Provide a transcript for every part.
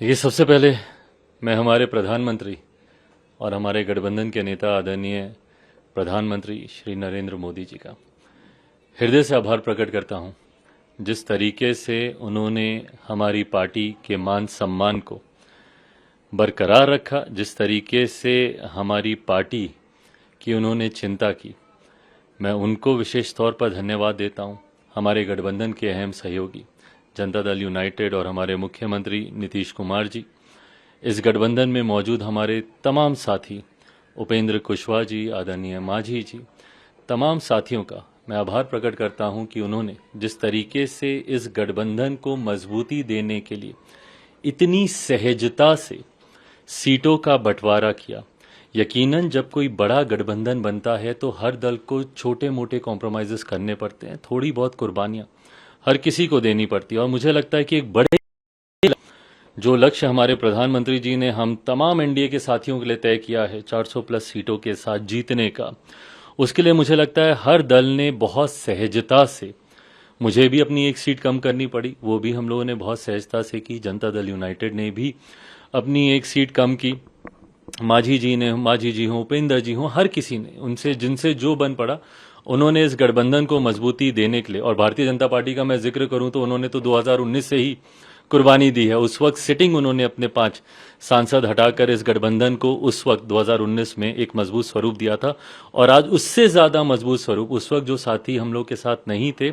ये सबसे पहले मैं हमारे प्रधानमंत्री और हमारे गठबंधन के नेता आदरणीय प्रधानमंत्री श्री नरेंद्र मोदी जी का हृदय से आभार प्रकट करता हूं। जिस तरीके से उन्होंने हमारी पार्टी के मान सम्मान को बरकरार रखा, जिस तरीके से हमारी पार्टी की उन्होंने चिंता की, मैं उनको विशेष तौर पर धन्यवाद देता हूं। हमारे गठबंधन के अहम सहयोगी जनता दल यूनाइटेड और हमारे मुख्यमंत्री नीतीश कुमार जी, इस गठबंधन में मौजूद हमारे तमाम साथी उपेंद्र कुशवाहा जी, आदरणीय मांझी जी, तमाम साथियों का मैं आभार प्रकट करता हूं कि उन्होंने जिस तरीके से इस गठबंधन को मजबूती देने के लिए इतनी सहजता से सीटों का बंटवारा किया। यकीनन जब कोई बड़ा गठबंधन बनता है तो हर दल को छोटे मोटे कॉम्प्रोमाइजेस करने पड़ते हैं, थोड़ी बहुत कुर्बानियां हर किसी को देनी पड़ती है। और मुझे लगता है कि एक बड़े जो लक्ष्य हमारे प्रधानमंत्री जी ने हम तमाम एनडीए के साथियों के लिए तय किया है 400 प्लस सीटों के साथ जीतने का, उसके लिए मुझे लगता है हर दल ने बहुत सहजता से, मुझे भी अपनी एक सीट कम करनी पड़ी, वो भी हम लोगों ने बहुत सहजता से की। जनता दल यूनाइटेड ने भी अपनी एक सीट कम की। मांझी जी हों, उपेंद्र जी हों, हर किसी ने उनसे जिनसे जो बन पड़ा उन्होंने इस गठबंधन को मजबूती देने के लिए। और भारतीय जनता पार्टी का मैं जिक्र करूं तो उन्होंने तो 2019 से ही कुर्बानी दी है। उस वक्त सिटिंग उन्होंने अपने 5 सांसद हटाकर इस गठबंधन को उस वक्त 2019 में एक मजबूत स्वरूप दिया था। और आज उससे ज्यादा मजबूत स्वरूप, उस वक्त जो साथी हम लोग के साथ नहीं थे,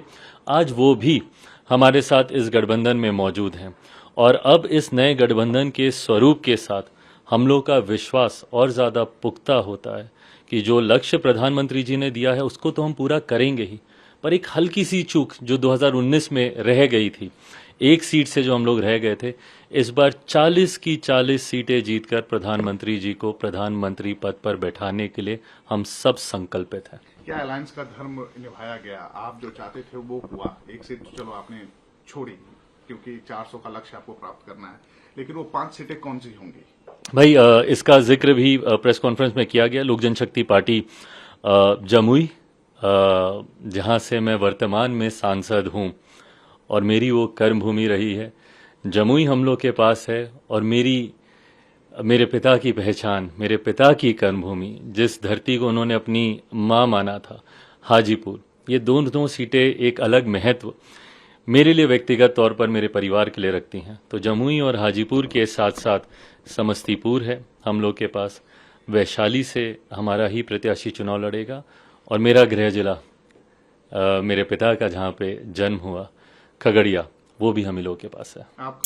आज वो भी हमारे साथ इस गठबंधन में मौजूद हैं। और अब इस नए गठबंधन के स्वरूप के साथ हम लोग का विश्वास और ज्यादा पुख्ता होता है कि जो लक्ष्य प्रधानमंत्री जी ने दिया है उसको तो हम पूरा करेंगे ही, पर एक हल्की सी चूक जो 2019 में रह गई थी, एक सीट से जो हम लोग रह गए थे, इस बार 40 की 40 सीटें जीतकर प्रधानमंत्री जी को प्रधानमंत्री पद पर बैठाने के लिए हम सब संकल्पित हैं। क्या अलायंस का धर्म निभाया गया? आप जो चाहते थे वो हुआ। एक सीट तो चलो आपने छोड़ी क्योंकि 400 का लक्ष्य आपको प्राप्त करना है, लेकिन वो 5 सीटें कौन सी होंगी? भाई, इसका जिक्र भी प्रेस कॉन्फ्रेंस में किया गया। लोक जनशक्ति पार्टी जमुई, जहां से मैं वर्तमान में सांसद हूं और मेरी वो कर्मभूमि रही है, जमुई हम लोग के पास है। और मेरे पिता की पहचान, मेरे पिता की कर्मभूमि, जिस धरती को उन्होंने अपनी मां माना था, हाजीपुर, ये दोनों सीटें एक अलग महत्व मेरे लिए व्यक्तिगत तौर पर मेरे परिवार के लिए रखती हैं। तो जमुई और हाजीपुर के साथ साथ समस्तीपुर है हम लोग के पास। वैशाली से हमारा ही प्रत्याशी चुनाव लड़ेगा। और मेरा गृह जिला, मेरे पिता का जहाँ पे जन्म हुआ, खगड़िया, वो भी हम ही लोग के पास है। आप